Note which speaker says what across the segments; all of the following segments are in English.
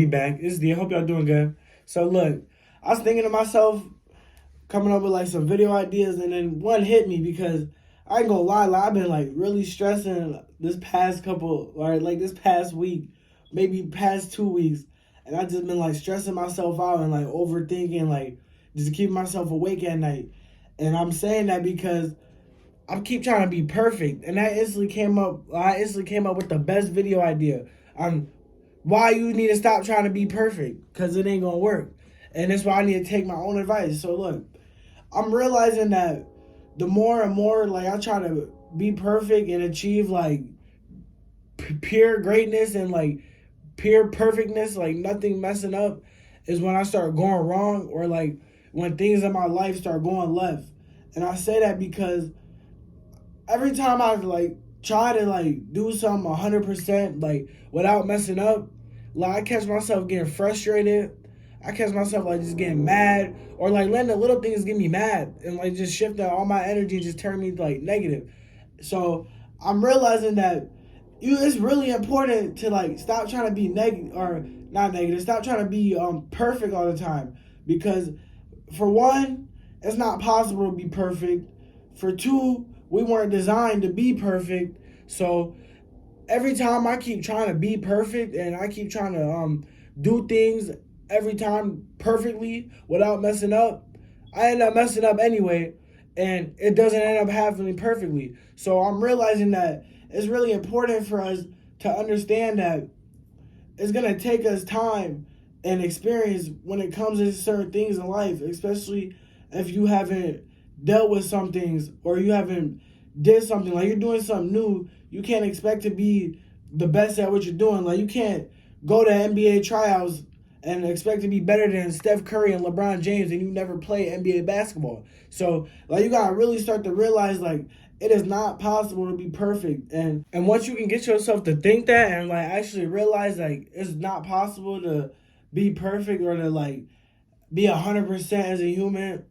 Speaker 1: Be back. It's D. I hope y'all doing good. So look, I was thinking to myself, coming up with like some video ideas, and then one hit me because I ain't gonna lie, like I've been like really stressing this past couple, or like this past week, maybe past 2 weeks, and I just been like stressing myself out and like overthinking, like just keeping myself awake at night. And I'm saying that because I keep trying to be perfect, and that instantly came up. I instantly came up with the best video idea on why you need to stop trying to be perfect, because it ain't gonna work, and that's why I need to take my own advice. So look, I'm realizing that the more and more like I try to be perfect and achieve like pure greatness and like pure perfectness, like nothing messing up, is when I start going wrong, or like when things in my life start going left. And I say that because every time I like try to like do something 100% like without messing up, like I catch myself getting frustrated. I catch myself like just getting mad, or like letting the little things get me mad, and like just shifting all my energy and just turn me like negative. So I'm realizing that it's really important to like stop trying to be negative, or not negative. Stop trying to be perfect all the time, because for one, it's not possible to be perfect. For two, we weren't designed to be perfect. So every time I keep trying to be perfect, and I keep trying to do things every time perfectly without messing up, I end up messing up anyway, and it doesn't end up happening perfectly. So I'm realizing that it's really important for us to understand that it's gonna take us time and experience when it comes to certain things in life, especially if you haven't dealt with some things, or you haven't did something, like you're doing something new. You can't expect to be the best at what you're doing. Like you can't go to NBA tryouts and expect to be better than Steph Curry and LeBron James, and you never play NBA basketball. So like you gotta really start to realize like it is not possible to be perfect. And once you can get yourself to think that, and like actually realize like it's not possible to be perfect, or to like be 100% as a human,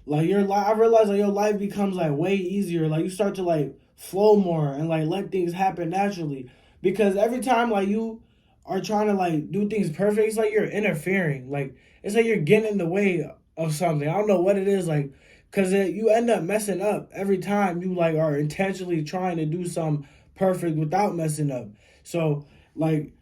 Speaker 1: like your life, I realize like your life becomes like way easier. Like you start to like flow more and like let things happen naturally. Because every time like you are trying to like do things perfect, it's like you're interfering. Like it's like you're getting in the way of something. I don't know what it is, like, because you end up messing up every time you like are intentionally trying to do something perfect without messing up. So like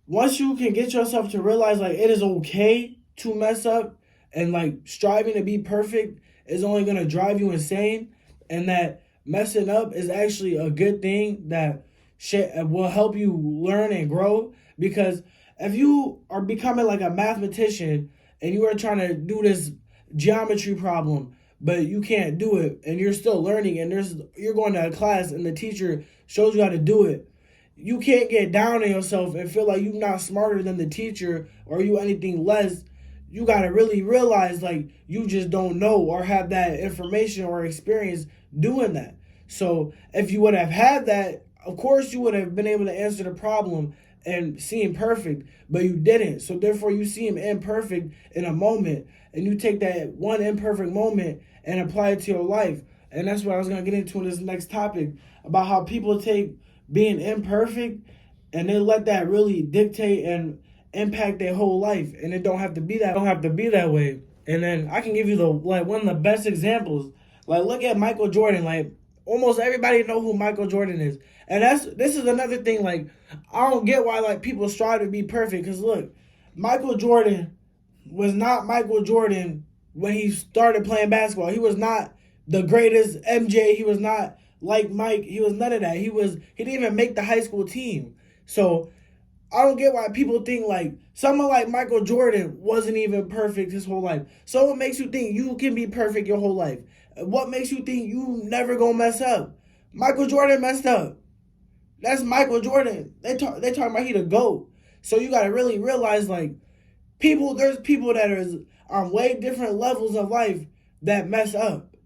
Speaker 1: once you can get yourself to realize like it is okay to mess up, and like striving to be perfect is only going to drive you insane, and that messing up is actually a good thing that shit will help you learn and grow. Because if you are becoming like a mathematician, and you are trying to do this geometry problem, but you can't do it, and you're still learning, and you're going to a class and the teacher shows you how to do it, you can't get down on yourself and feel like you're not smarter than the teacher, or you anything less. You gotta really realize like you just don't know, or have that information or experience doing that. So if you would have had that, of course you would have been able to answer the problem and seem perfect, but you didn't. So therefore you seem imperfect in a moment, and you take that one imperfect moment and apply it to your life. And that's what I was gonna get into in this next topic, about how people take being imperfect and they let that really dictate and impact their whole life, and it don't have to be that way. And then I can give you the like one of the best examples. Like look at Michael Jordan. Like almost everybody know who Michael Jordan is. And this is another thing, like I don't get why like people strive to be perfect, cuz look, Michael Jordan was not Michael Jordan when he started playing basketball. He was not the greatest MJ. He was not like Mike. He was none of that. He didn't even make the high school team. So I don't get why people think like someone like Michael Jordan wasn't even perfect his whole life. So what makes you think you can be perfect your whole life? What makes you think you never gonna mess up? Michael Jordan messed up. That's Michael Jordan. They talking about he the GOAT. So you gotta really realize like there's people that are on way different levels of life that mess up,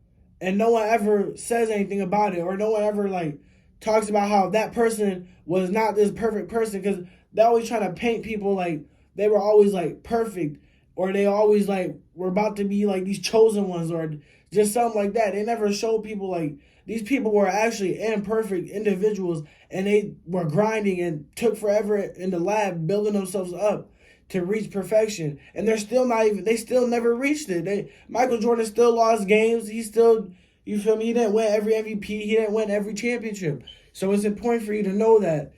Speaker 1: and no one ever says anything about it, or no one ever like talks about how that person was not this perfect person, because they always try to paint people like they were always like perfect, or they always like were about to be like these chosen ones, or just something like that. They never show people like these people were actually imperfect individuals, and they were grinding and took forever in the lab building themselves up. to reach perfection, and they're still not even. They still never reached it. Michael Jordan still lost games. He still, you feel me? He didn't win every MVP. He didn't win every championship. So it's important for you to know that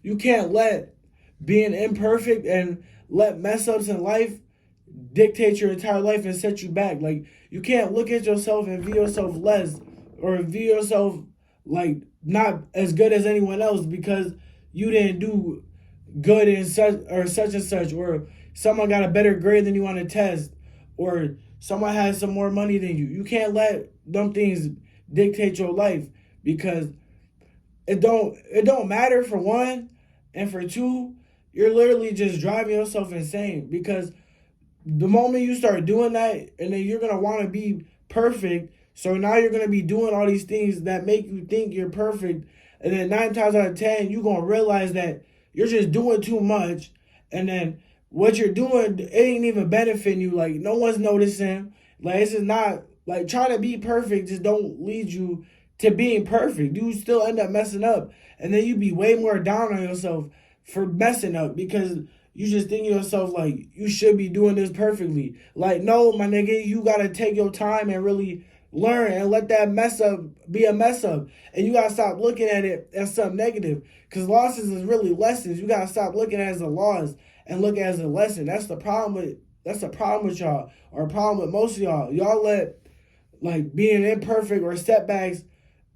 Speaker 1: you can't let being imperfect and let mess ups in life dictate your entire life and set you back. Like, you can't look at yourself and view yourself less or view yourself like not as good as anyone else because you didn't do good in such and such, or someone got a better grade than you on a test, or someone has some more money than you. You can't let them things dictate your life because it don't matter, for one, and for two, you're literally just driving yourself insane because the moment you start doing that, and then you're gonna want to be perfect. So now you're gonna be doing all these things that make you think you're perfect, and then 9 times out of 10, you're gonna realize that you're just doing too much, and then what you're doing, it ain't even benefiting you. Like, no one's noticing. Like, this is not like trying to be perfect. Just don't lead you to being perfect. You still end up messing up, and then you be way more down on yourself for messing up because you just think to yourself like you should be doing this perfectly. Like, no, my nigga, you gotta take your time and really learn and let that mess up be a mess up. And you gotta stop looking at it as something negative. Cause losses is really lessons. You gotta stop looking at it as a loss and look at it as a lesson. That's the problem with y'all, or a problem with most of y'all. Y'all let like being imperfect or setbacks,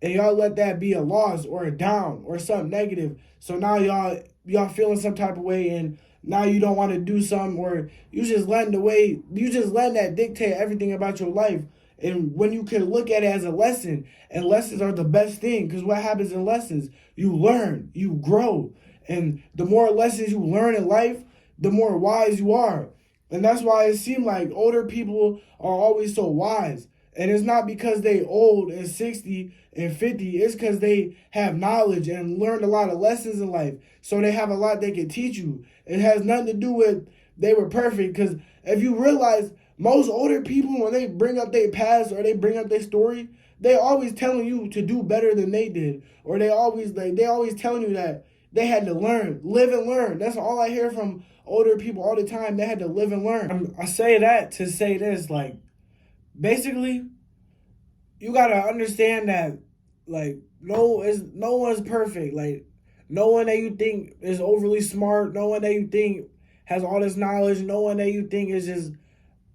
Speaker 1: and y'all let that be a loss or a down or something negative. So now y'all feeling some type of way, and now you don't want to do something, or you just letting that dictate everything about your life. And when you can look at it as a lesson, and lessons are the best thing, because what happens in lessons? You learn, you grow. And the more lessons you learn in life, the more wise you are. And that's why it seems like older people are always so wise. And it's not because they old and 60 and 50. It's because they have knowledge and learned a lot of lessons in life. So they have a lot they can teach you. It has nothing to do with they were perfect. Because if you realize, most older people, when they bring up their past or they bring up their story, they always telling you to do better than they did. Or they always telling you that they had to learn, live and learn. That's all I hear from older people all the time. They had to live and learn. I say that to say this, like, basically, you gotta understand that, like, no one's perfect. Like, no one that you think is overly smart, no one that you think has all this knowledge, no one that you think is just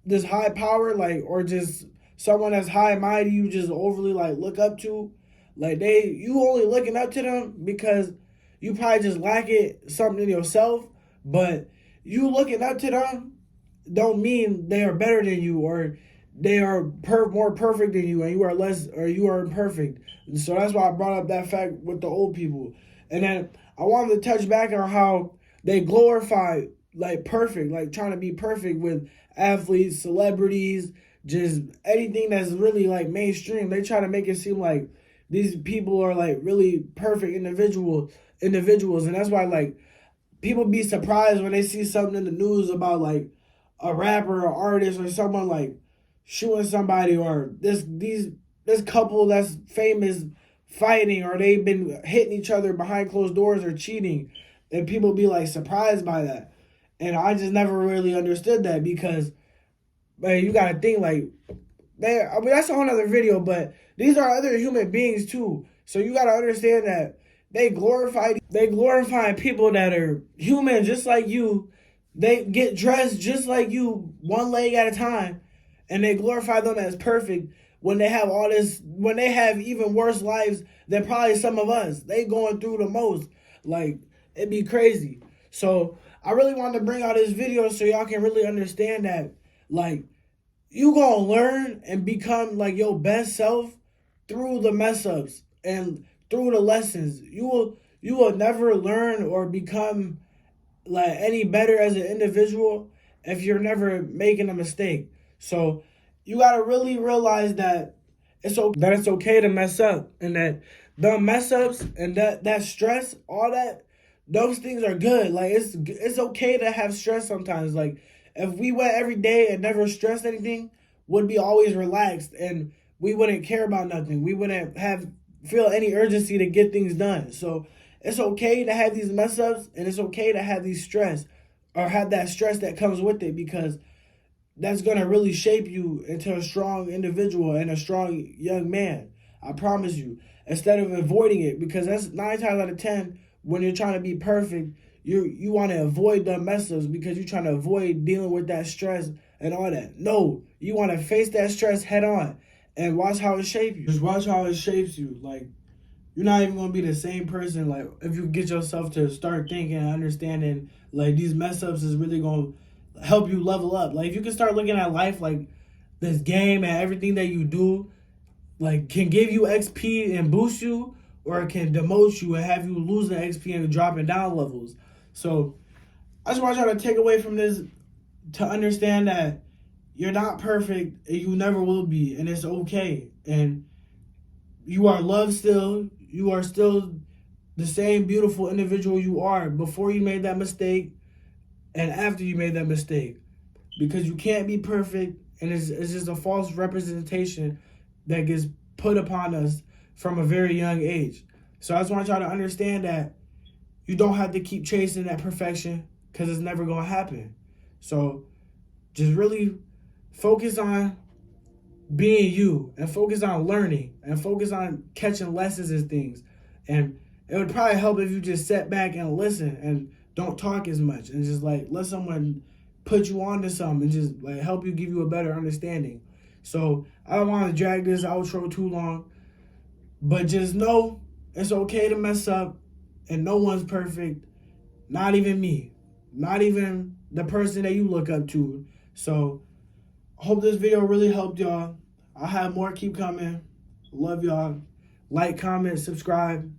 Speaker 1: this high power, like, or just someone that's high mighty you just overly like look up to. Like, you only looking up to them because you probably just lack something in yourself. But you looking up to them don't mean they are better than you, or they are more perfect than you, and you are less, or you are imperfect. And so that's why I brought up that fact with the old people. And then I wanted to touch back on how they glorify like perfect, like trying to be perfect with athletes, celebrities, just anything that's really like mainstream. They try to make it seem like these people are like really perfect individuals, and that's why like people be surprised when they see something in the news about like a rapper or artist or someone like shooting somebody, or this couple that's famous fighting, or they've been hitting each other behind closed doors or cheating, and people be like surprised by that. And I just never really understood that because, man, you gotta think like that's a whole other video, but these are other human beings too. So you gotta understand that they glorify people that are human just like you. They get dressed just like you, one leg at a time, and they glorify them as perfect when they have when they have even worse lives than probably some of us. They going through the most. Like, it'd be crazy. So I really wanted to bring out this video so y'all can really understand that, like, you gonna learn and become like your best self through the mess ups and through the lessons. You will never learn or become like any better as an individual if you're never making a mistake. So you gotta really realize that it's okay to mess up, and that the mess ups and that stress, all that, those things are good. Like, it's okay to have stress sometimes. Like, if we went every day and never stressed anything, would be always relaxed, and we wouldn't care about nothing. We wouldn't feel any urgency to get things done. So it's okay to have these mess ups, and it's okay to have these stress. or have that stress that comes with it, because that's going to really shape you into a strong individual and a strong young man. I promise you. Instead of avoiding it, because that's 9 times out of 10, when you're trying to be perfect, you want to avoid the mess ups because you're trying to avoid dealing with that stress and all that. No, you want to face that stress head on and watch how it shapes you. Just watch how it shapes you. Like, you're not even gonna be the same person. Like, if you get yourself to start thinking and understanding, like, these mess ups is really gonna help you level up. Like, if you can start looking at life like this game, and everything that you do, like, can give you XP and boost you, or it can demote you and have you losing XP and dropping down levels. So I just want y'all to take away from this to understand that you're not perfect and you never will be, and it's okay. And you are loved still. You are still the same beautiful individual you are before you made that mistake and after you made that mistake. Because you can't be perfect, and it's just a false representation that gets put upon us from a very young age. So I just want y'all to understand that you don't have to keep chasing that perfection, because it's never going to happen. So just really focus on being you, and focus on learning, and focus on catching lessons and things. And it would probably help if you just sat back and listen and don't talk as much, and just like let someone put you on to something and just like help you, give you a better understanding. So I don't want to drag this outro too long, but just know it's okay to mess up, and no one's perfect. Not even me. Not even the person that you look up to. So I hope this video really helped y'all. I have more keep coming. Love y'all. Like, comment, subscribe.